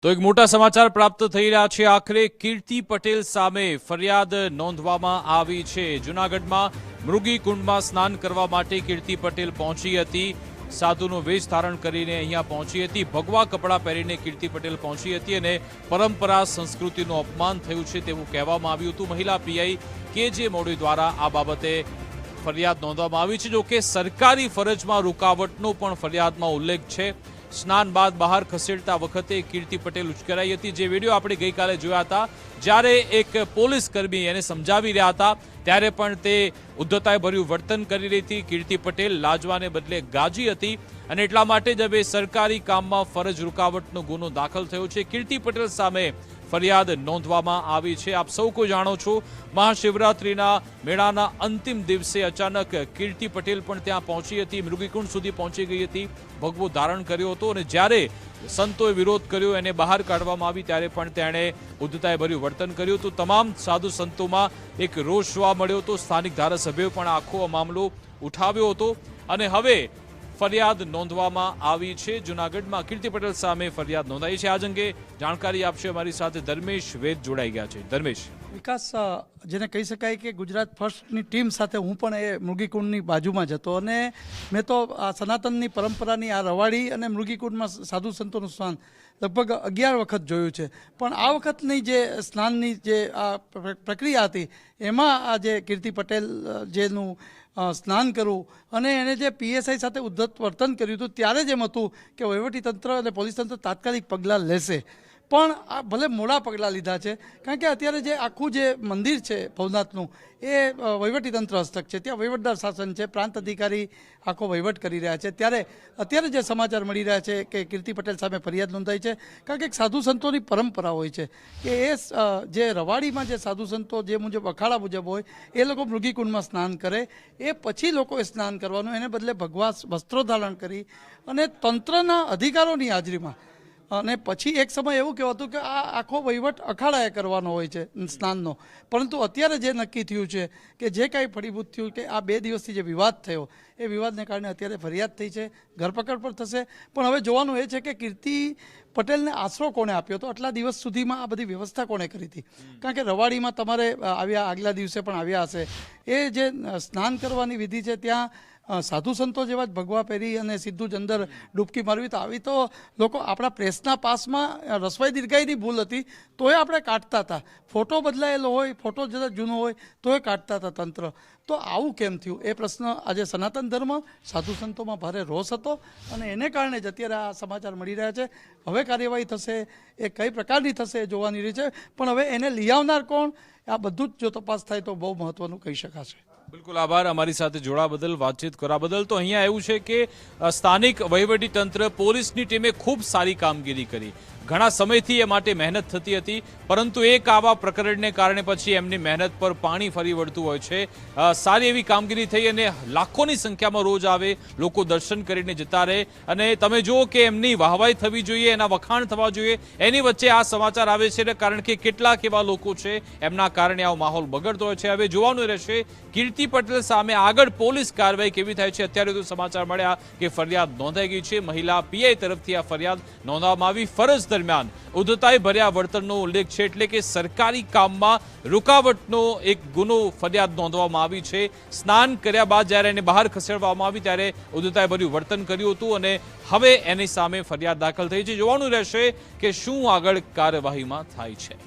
તો એક મોટા સમાચાર પ્રાપ્ત થઈ રહ્યા છે। આખરે કીર્તિ પટેલ સામે ફરિયાદ નોંધવામાં આવી છે। જૂનાગઢમાં મૃગી કુંડમાં સ્નાન કરવા માટે કીર્તિ પટેલ પહોંચી હતી। સાધુનો વેશ ધારણ કરીને અહીંયા પહોંચી હતી। ભગવા કપડાં પહેરીને કીર્તિ પટેલ પહોંચી હતી અને પરંપરા સંસ્કૃતિનું અપમાન થયું છે તેવું કહેવામાં આવ્યું હતું। મહિલા પીઆઈ કે.જે. મોડી દ્વારા આ બાબતે ફરિયાદ નોંધવામાં આવી છે। જો કે સરકારી ફરજમાં રૂકાવટનો પણ ફરિયાદમાં ઉલ્લેખ છે। સ્નાન બાદ બહાર ખસેડતા વખતે કીર્તિ પટેલ ઉશ્કેરાઈ હતી। જે વિડીયો આપણે ગઈકાલે જોયા હતા, જ્યારે એક પોલીસ કર્મી એને સમજાવી રહ્યા હતા ત્યારે પણ તે ઉદ્ધતાઈ ભર્યું વર્તન કરી રહી હતી। કીર્તિ પટેલ લાજવાને બદલે ગાજી હતી અને એટલા માટે જ હવે સરકારી કામમાં ફરજ રૂકાવટનો ગુનો દાખલ થયો છે। કીર્તિ પટેલ સામે ફરિયાદ નોંધવામાં આવી છે। આપ સૌ કોઈ જાણો છો, મહાશિવરાત્રિના મેળાના અંતિમ દિવસે અચાનક કીર્તિ પટેલ પણ ત્યાં પહોંચી હતી, મૃગીકુંડ સુધી પહોંચી ગઈ હતી, ભગવો ધારણ કર્યો હતો અને જ્યારે સંતોએ વિરોધ કર્યો, એને બહાર કાઢવામાં આવી ત્યારે પણ તેણે ઉદ્ધતાઈ ભર્યું વર્તન કર્યું હતું। તમામ સાધુ સંતોમાં એક રોષ જોવા મળ્યો હતો। સ્થાનિક ધારાસભ્યોએ પણ આખો મામલો ઉઠાવ્યો હતો અને હવે ફરિયાદ નોંધવામાં આવી છે। જૂનાગઢમાં કીર્તિ પટેલ સામે ફરિયાદ નોંધાઈ છે। આજ અંગે જાણકારી આપશે અમારી સાથે ધર્મેશ વેદ જોડાઈ ગયા છે। ધર્મેશ, વિકાસ, જેને કહી શકાય કે ગુજરાત ફર્સ્ટની ટીમ સાથે હું પણ એ મૃગીકુંડની બાજુમાં જ હતો અને મેં તો આ સનાતનની પરંપરાની આ રવાડી અને મૃગીકુંડમાં સાધુ સંતોનું સ્નાન લગભગ 11 વખત જોયું છે। પણ આ વખતની જે સ્નાનની જે આ પ્રક્રિયા હતી એમાં આ જે કીર્તિ પટેલ જેનું સ્નાન કરવું અને એણે જે પીએસઆઈ સાથે ઉદ્ધત વર્તન કર્યું હતું ત્યારે જ એમ હતું કે વહીવટીતંત્ર અને પોલીસ તંત્ર તાત્કાલિક પગલાં લેશે, પણ આ ભલે મોડા પગલાં લીધા છે। કારણ કે અત્યારે જે આખું જે મંદિર છે ભવનાથનું એ વહીવટીતંત્ર હસ્તક છે, ત્યાં વહીવટદાર શાસન છે, પ્રાંત અધિકારી આખો વહીવટ કરી રહ્યા છે। ત્યારે અત્યારે જે સમાચાર મળી રહ્યા છે કે કીર્તિ પટેલ સામે ફરિયાદ નોંધાઈ છે, કારણ કે એક સાધુ સંતોની પરંપરા હોય છે કે એ જે રવાડીમાં જે સાધુ સંતો જે મુજબ અખાડા મુજબ હોય એ લોકો મૃગીકુંડમાં સ્નાન કરે, એ પછી લોકોએ સ્નાન કરવાનું, એને બદલે ભગવા વસ્ત્રો ધારણ કરી અને તંત્રના અધિકારોની હાજરીમાં અને પછી એક સમય એવું કહેવાતું કે આ આખો વહીવટ અખાડાએ કરવાનો હોય છે સ્નાનનો, પરંતુ અત્યારે જે નક્કી થયું છે કે જે કાંઈ ફળીભૂત થયું કે આ 2 દિવસથી જે વિવાદ થયો એ વિવાદને કારણે અત્યારે ફરિયાદ થઈ છે, ધરપકડ પર થશે। પણ હવે જોવાનું એ છે કે કીર્તિ પટેલને આશરો કોણે આપ્યો હતો, આટલા દિવસ સુધીમાં આ બધી વ્યવસ્થા કોણે કરી હતી? કારણ કે રવાડીમાં તમારે આવ્યા, આગલા દિવસે પણ આવ્યા હશે, એ જે સ્નાન કરવાની વિધિ છે ત્યાં સાધુ સંતો જેવા જ ભગવા પહેરી અને સીધું જ અંદર ડૂબકી મારવી, તો આવી તો લોકો આપણા પ્રેસના પાસમાં રસવાઈ દીર્ઘાઈની ભૂલ હતી તોય આપણે કાઢતા હતા, ફોટો બદલાયેલો હોય, ફોટો જરા જૂનો હોય તોય કાઢતા હતા તંત્ર। તો આવું કેમ થયું એ પ્રશ્ન આજે સનાતન ધર્મ સાધુ સંતોમાં ભારે રોષ હતો અને એને કારણે જ અત્યારે આ સમાચાર મળી રહ્યા છે। હવે કાર્યવાહી થશે, એ કઈ પ્રકારની થશે એ જોવાની રહી છે, પણ હવે એને લઈ આવનાર કોણ, આ બધું જ જો તપાસ થાય તો બહુ મહત્વનું કહી શકાશે। બિલકુલ આભાર અમારી સાથે જોડા બદલ, વાતચીત કરવા બદલ। તો અહીંયા એવું છે કે સ્થાનિક વહીવટી તંત્ર, પોલીસની ટીમે ખૂબ સારી કામગીરી કરી, ઘણા સમયથી એ માટે મહેનત થતી હતી, પરંતુ એક આવા પ્રકરણને કારણે પછી એમની મહેનત પર પાણી ફરી વળતું હોય છે। સારી એવી કામગીરી થઈ અને લાખોની સંખ્યામાં રોજ આવે, લોકો દર્શન કરીને જતા રહે અને તમે જુઓ કે એમની વાહવાઈ થવી જોઈએ, એના વખાણ થવા જોઈએ, એની વચ્ચે આ સમાચાર આવે છે કારણ કે કેટલાક એવા લોકો છે એમના કારણે આવો માહોલ બગડતો હોય છે। હવે જોવાનું રહેશે કીર્તિ પટેલ સામે આગળ પોલીસ કાર્યવાહી કેવી થાય છે। અત્યારે તો સમાચાર મળ્યા કે ફરિયાદ નોંધાઈ ગઈ છે, મહિલા પીઆઈ તરફથી આ ફરિયાદ નોંધવામાં આવી। ફરજ દરમિયાન ઉદ્ધતાઈ ભર્યા વર્તનનો ઉલ્લેખ છે, એટલે કે સરકારી કામમાં રૂકાવટનો એક ગુનો ફરિયાદ નોંધવામાં આવી છે। સ્નાન કર્યા બાદ જ્યારે એને બહાર ખસેડવામાં આવી ત્યારે ઉદ્ધતાઈ ભર્યું વર્તન કર્યું હતું અને હવે એની સામે ફરિયાદ દાખલ થઈ છે। જોવાનું રહેશે કે શું આગળ કાર્યવાહીમાં થાય છે।